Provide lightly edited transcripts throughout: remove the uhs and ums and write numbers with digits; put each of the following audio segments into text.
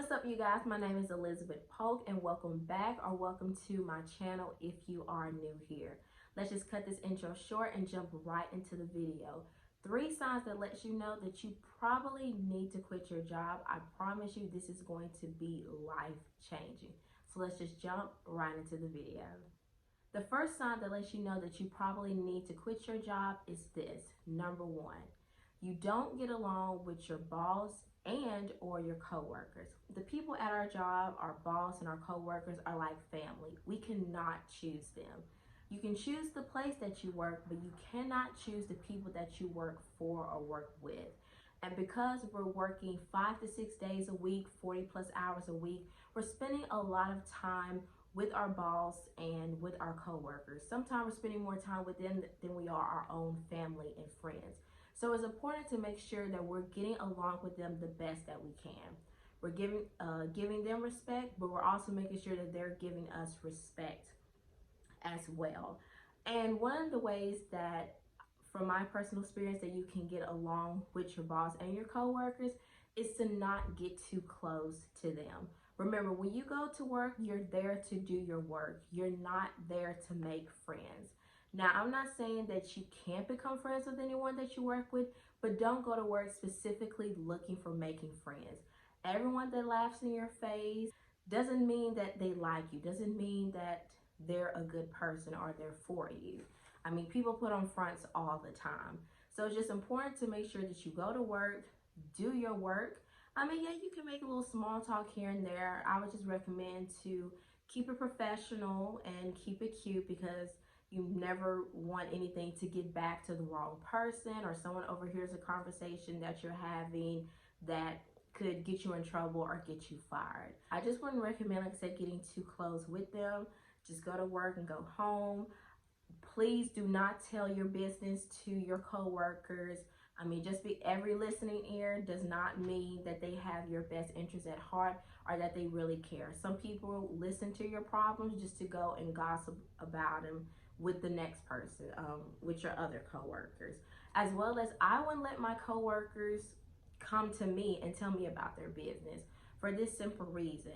What's up, you guys? My name is Elizabeth Polk, and welcome back or welcome to my channel if you are new here. Let's just cut this intro short and jump right into the video. 3 signs that lets you know that you probably need to quit your job. I promise you this is going to be life-changing. So let's just jump right into the video. The first sign that lets you know that you probably need to quit your job is this. Number 1, you don't get along with your boss and or your coworkers. The people at our job, our boss and our coworkers are like family. We cannot choose them. You can choose the place that you work, but you cannot choose the people that you work for or work with. And because we're working 5 to 6 days a week, 40 plus hours a week, we're spending a lot of time with our boss and with our coworkers. Sometimes we're spending more time with them than we are our own family and friends. So it's important to make sure that we're getting along with them the best that we can. We're giving them respect, but we're also making sure that they're giving us respect as well. And one of the ways that, from my personal experience, that you can get along with your boss and your coworkers is to not get too close to them. Remember, when you go to work, you're there to do your work. You're not there to make friends. Now, I'm not saying that you can't become friends with anyone that you work with, but don't go to work specifically looking for making friends. Everyone that laughs in your face doesn't mean that they like you, doesn't mean that they're a good person or they're for you. I mean, people put on fronts all the time. So it's just important to make sure that you go to work, do your work. I mean, yeah, you can make a little small talk here and there. I would just recommend to keep it professional and keep it cute, because you never want anything to get back to the wrong person, or someone overhears a conversation that you're having that could get you in trouble or get you fired. I just wouldn't recommend, like I said, getting too close with them. Just go to work and go home. Please do not tell your business to your coworkers. I mean, just be every listening ear does not mean that they have your best interest at heart or that they really care. Some people listen to your problems just to go and gossip about them with the next person, with your other coworkers. As well as, I wouldn't let my coworkers come to me and tell me about their business, for this simple reason.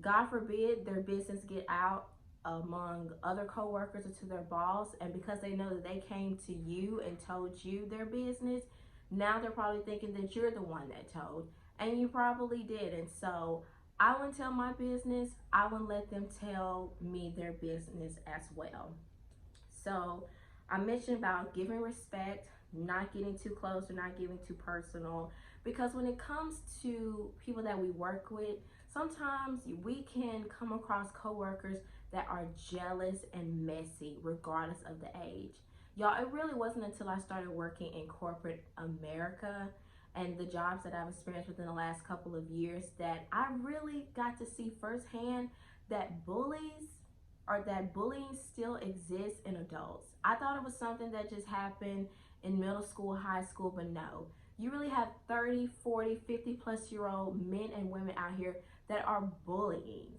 God forbid their business get out among other coworkers or to their boss, and because they know that they came to you and told you their business, now they're probably thinking that you're the one that told, and you probably did. And so I wouldn't tell my business, I wouldn't let them tell me their business as well. So I mentioned about giving respect, not getting too close or not getting too personal, because when it comes to people that we work with, sometimes we can come across coworkers that are jealous and messy regardless of the age. Y'all, it really wasn't until I started working in corporate America and the jobs that I've experienced within the last couple of years that I really got to see firsthand that bullying still exists in adults. I thought it was something that just happened in middle school, high school, but no. You really have 30, 40, 50 plus year old men and women out here that are bullying.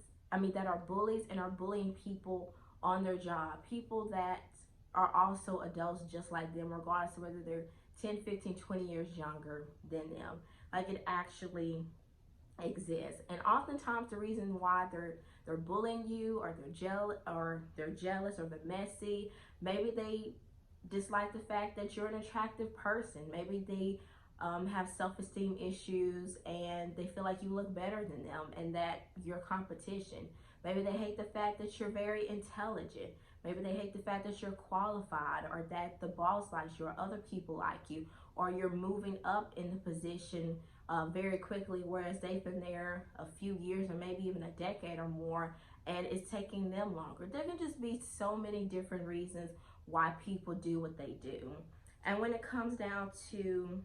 That are bullies and are bullying people on their job. People that are also adults just like them, regardless of whether they're 10, 15, 20 years younger than them. Like, it actually exists. And oftentimes the reason why they're bullying you, or they're jealous or they're messy, maybe they dislike the fact that you're an attractive person. Maybe they have self-esteem issues and they feel like you look better than them and that you're competition. Maybe they hate the fact that you're very intelligent. Maybe they hate the fact that you're qualified, or that the boss likes you, or other people like you, or you're moving up in the position very quickly, whereas they've been there a few years or maybe even a decade or more, and it's taking them longer. There can just be so many different reasons why people do what they do. And when it comes down to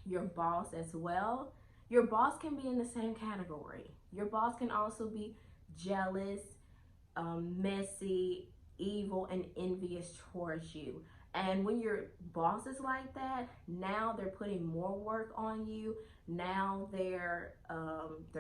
your boss as well, your boss can be in the same category. Your boss can also be jealous, messy, evil, and envious towards you. And when your boss is like that, now they're putting more work on you. Now they're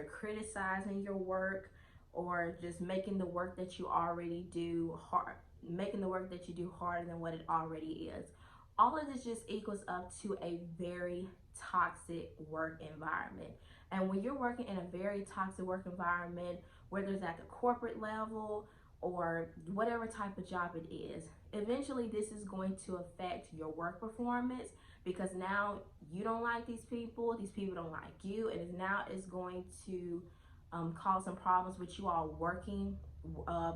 criticizing your work, or just making the work that you already do hard, making the work that you do harder than what it already is. All of this just equals up to a very toxic work environment. And when you're working in a very toxic work environment, whether it's at the corporate level or whatever type of job it is, eventually this is going to affect your work performance, because now you don't like these people don't like you, and now it's going to cause some problems with you all working,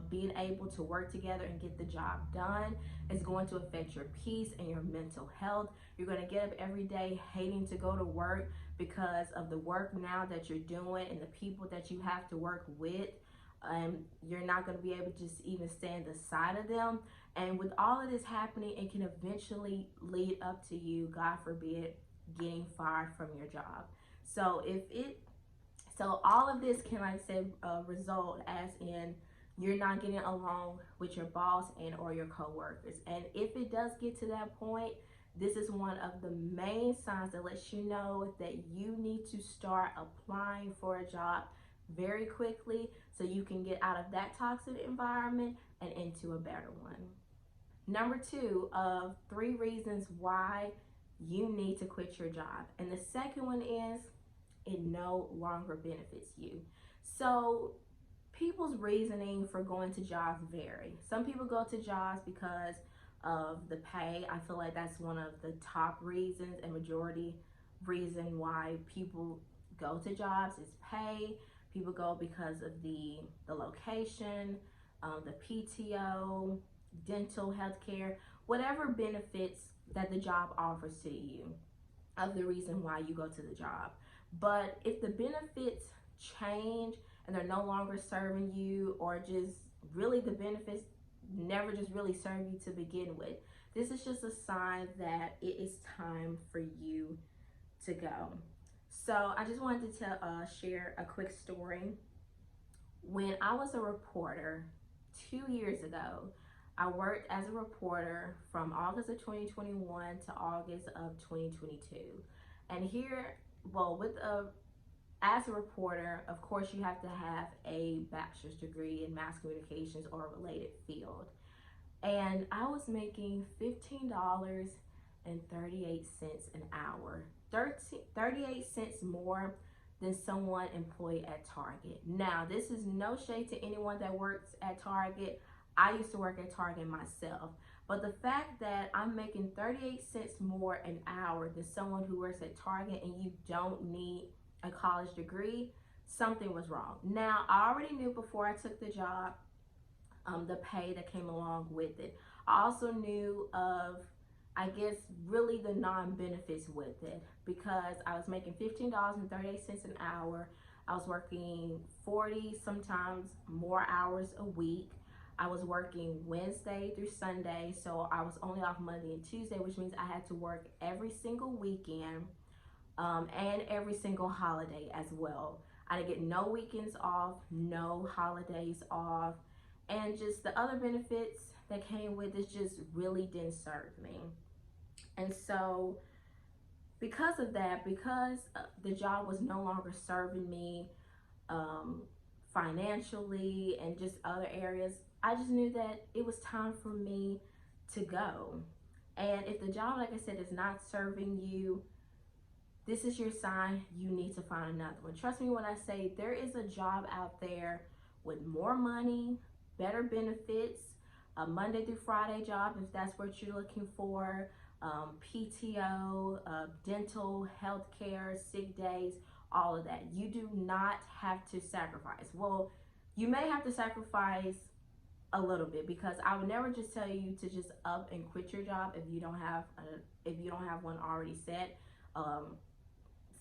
being able to work together and get the job done. It's going to affect your peace and your mental health. You're going to get up every day hating to go to work because of the work now that you're doing and the people that you have to work with. You're not going to be able to just even stand the side of them. And with all of this happening, it can eventually lead up to you, God forbid, getting fired from your job. So all of this can, like I said, result as in you're not getting along with your boss and or your coworkers. And if it does get to that point, this is one of the main signs that lets you know that you need to start applying for a job very quickly so you can get out of that toxic environment and into a better one. Number 2 of 3 reasons why you need to quit your job. And the second one is it no longer benefits you. So people's reasoning for going to jobs vary. Some people go to jobs because of the pay. I feel like that's one of the top reasons and majority reason why people go to jobs is pay. People go because of the location, the PTO, dental health care, whatever benefits that the job offers to you of the reason why you go to the job. But if the benefits change and they're no longer serving you, or just really the benefits never just really serve you to begin with, this is just a sign that it is time for you to go. So I just wanted to share a quick story. When I was a reporter 2 years ago, I worked as a reporter from August of 2021 to August of 2022. And here, as a reporter, of course, you have to have a bachelor's degree in mass communications or a related field. And I was making $15.38 an hour, 38 cents more than someone employed at Target. Now, this is no shade to anyone that works at Target. I used to work at Target myself. But the fact that I'm making 38 cents more an hour than someone who works at Target and you don't need a college degree, something was wrong. Now, I already knew before I took the job the pay that came along with it. I also knew of, I guess, really the non-benefits with it, because I was making $15.38 an hour. I was working 40, sometimes more hours a week. I was working Wednesday through Sunday, so I was only off Monday and Tuesday, which means I had to work every single weekend and every single holiday as well. I didn't get no weekends off, no holidays off, and just the other benefits that came with it just really didn't serve me. And so because of that, because the job was no longer serving me financially and just other areas, I just knew that it was time for me to go. And if the job, like I said, is not serving you, this is your sign you need to find another one. Trust me when I say there is a job out there with more money, better benefits, a Monday through Friday job if that's what you're looking for, PTO, dental, health care, sick days, all of that. You do not have to sacrifice. Well, you may have to sacrifice a little bit, because I would never just tell you to just up and quit your job if you don't have one already set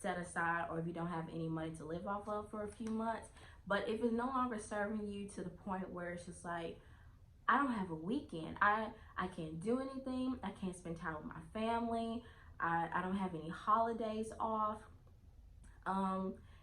aside, or if you don't have any money to live off of for a few months. But if it's no longer serving you to the point where it's just like, I don't have a weekend, I can't do anything, I can't spend time with my family, I don't have any holidays off,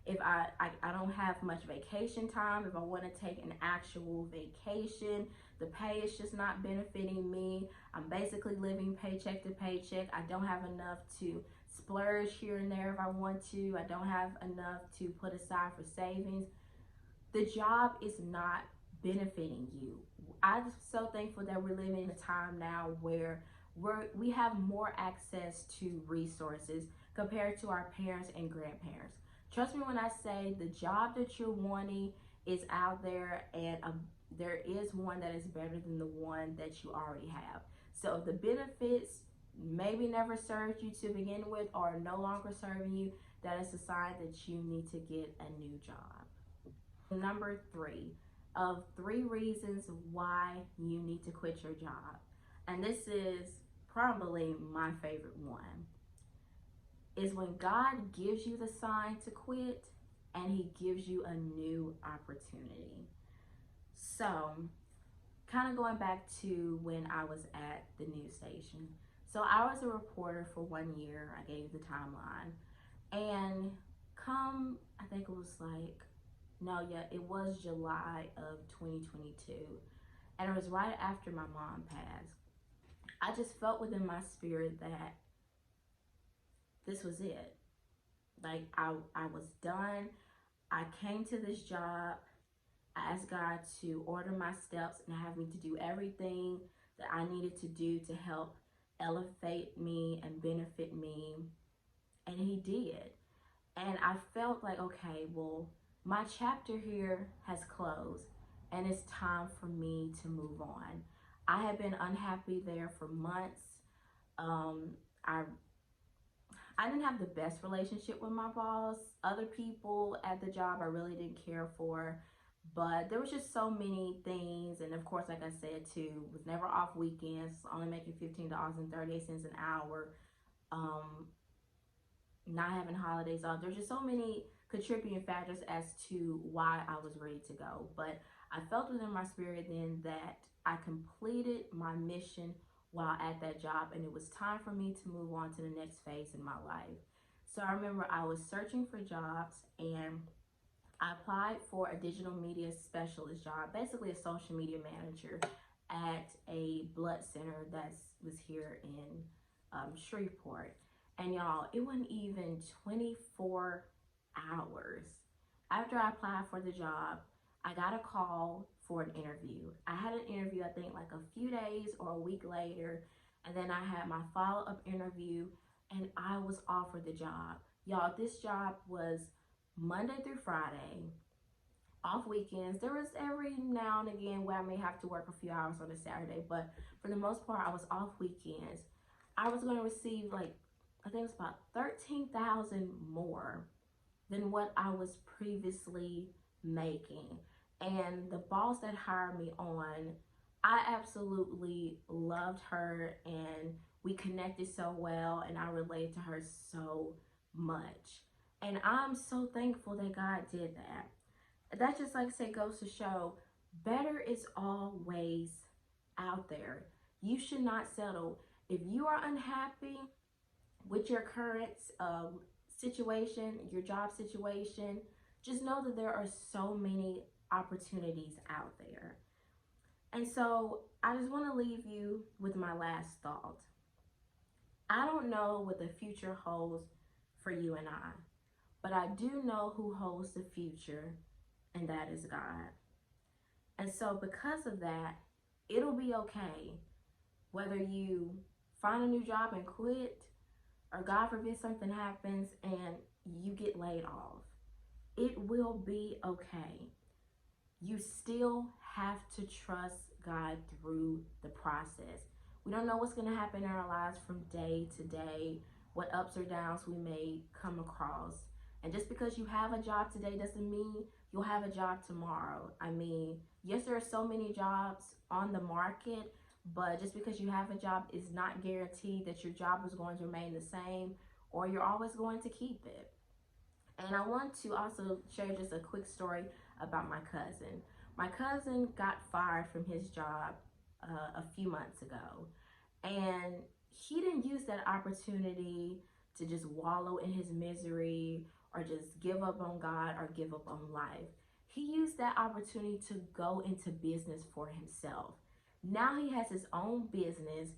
if I don't have much vacation time, if I want to take an actual vacation, the pay is just not benefiting me. I'm basically living paycheck to paycheck. I don't have enough to splurge here and there if I want to. I don't have enough to put aside for savings. The job is not benefiting you. I'm so thankful that we're living in a time now where we have more access to resources compared to our parents and grandparents. Trust me when I say the job that you're wanting is out there, and there is one that is better than the one that you already have. So if the benefits maybe never served you to begin with or are no longer serving you, that is a sign that you need to get a new job. Number 3 of 3 reasons why you need to quit your job. And this is probably my favorite one, is when God gives you the sign to quit and he gives you a new opportunity. So, kind of going back to when I was at the news station. So, I was a reporter for 1 year. I gave the timeline. And come, I think it was it was July of 2022. And it was right after my mom passed. I just felt within my spirit that this was it. Like, I was done. I came to this job. I asked God to order my steps and have me to do everything that I needed to do to help elevate me and benefit me. And he did. And I felt like, okay, well, my chapter here has closed and it's time for me to move on. I had been unhappy there for months. I didn't have the best relationship with my boss. Other people at the job I really didn't care for, but there was just so many things. And of course, like I said too, was never off weekends, only making $15.38 an hour. Not having holidays off. There's just so many contributing factors as to why I was ready to go. But I felt within my spirit then that I completed my mission while at that job, and it was time for me to move on to the next phase in my life. So I remember I was searching for jobs, and I applied for a digital media specialist job, basically a social media manager at a blood center that was here in Shreveport. And y'all, it wasn't even 24 hours after I applied for the job, I got a call for an interview. I had an interview, I think like a few days or a week later, and then I had my follow-up interview, and I was offered the job. Y'all, this job was Monday through Friday, off weekends. There was every now and again where I may have to work a few hours on a Saturday, but for the most part, I was off weekends. I was going to receive I think it was about $13,000 more than what I was previously making. And the boss that hired me on, I absolutely loved her, and we connected so well, and I related to her so much. And I'm so thankful that God did that. That just, like I said, goes to show better is always out there. You should not settle. If you are unhappy with your current situation, your job situation, just know that there are so many opportunities out there. And so I just want to leave you with my last thought. I don't know what the future holds for you and I, but I do know who holds the future, and that is God. And so because of that, it'll be okay whether you find a new job and quit, or God forbid something happens and you get laid off. It will be okay. You still have to trust God through the process. We don't know what's going to happen in our lives from day to day, what ups or downs we may come across. And just because you have a job today doesn't mean you'll have a job tomorrow. I mean, yes, there are so many jobs on the market, but just because you have a job is not guaranteed that your job is going to remain the same or you're always going to keep it. And I want to also share just a quick story about my cousin. My cousin got fired from his job a few months ago, and he didn't use that opportunity to just wallow in his misery or just give up on God or give up on life. He used that opportunity to go into business for himself. Now he has his own business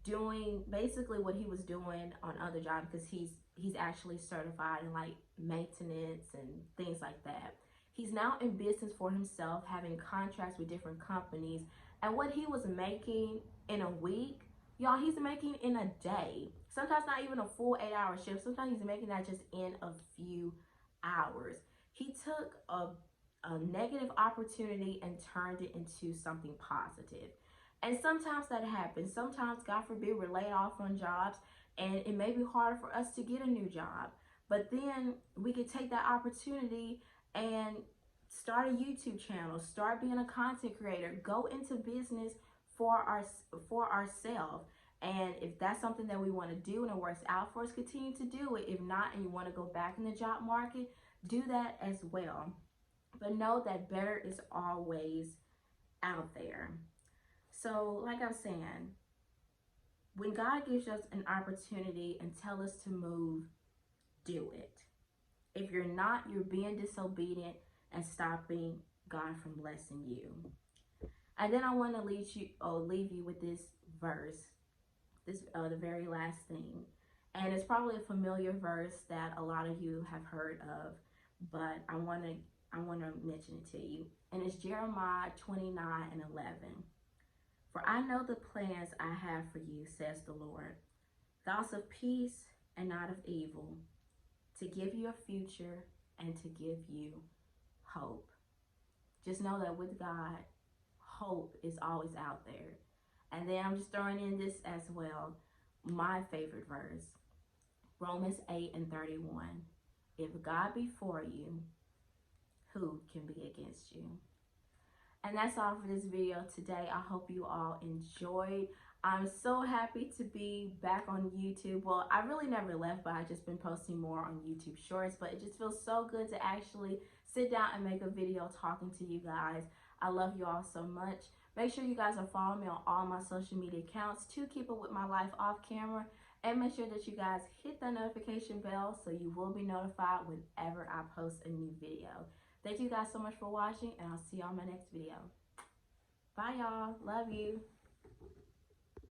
doing basically what he was doing on other jobs, because he's actually certified in like maintenance and things like that. He's now in business for himself, having contracts with different companies. And what he was making in a week, y'all, he's making in a day. Sometimes not even a full 8-hour shift. Sometimes he's making that just in a few hours. He took a negative opportunity and turned it into something positive. And sometimes that happens. Sometimes, God forbid, we're laid off on jobs and it may be hard for us to get a new job. But then we can take that opportunity and start a YouTube channel, start being a content creator, go into business for ourselves. And if that's something that we want to do and it works out for us, continue to do it. If not, and you want to go back in the job market, do that as well. But know that better is always out there. So, like I'm saying, when God gives us an opportunity and tell us to move, do it. If you're not, you're being disobedient and stopping God from blessing you. And then I want to leave you with this verse, the very last thing. And it's probably a familiar verse that a lot of you have heard of, but I want to mention it to you. And it's Jeremiah 29:11. For I know the plans I have for you, says the Lord, thoughts of peace and not of evil, to give you a future and to give you hope. Just know that with God, hope is always out there. And then I'm just throwing in this as well, my favorite verse, Romans 8:31. If God be for you, who can be against you? And that's all for this video today. I hope you all enjoyed. I'm so happy to be back on YouTube. Well, I really never left, but I've just been posting more on YouTube Shorts. But it just feels so good to actually sit down and make a video talking to you guys. I love you all so much. Make sure you guys are following me on all my social media accounts to keep up with my life off camera. And make sure that you guys hit the notification bell so you will be notified whenever I post a new video. Thank you guys so much for watching, and I'll see you on my next video. Bye, y'all. Love you.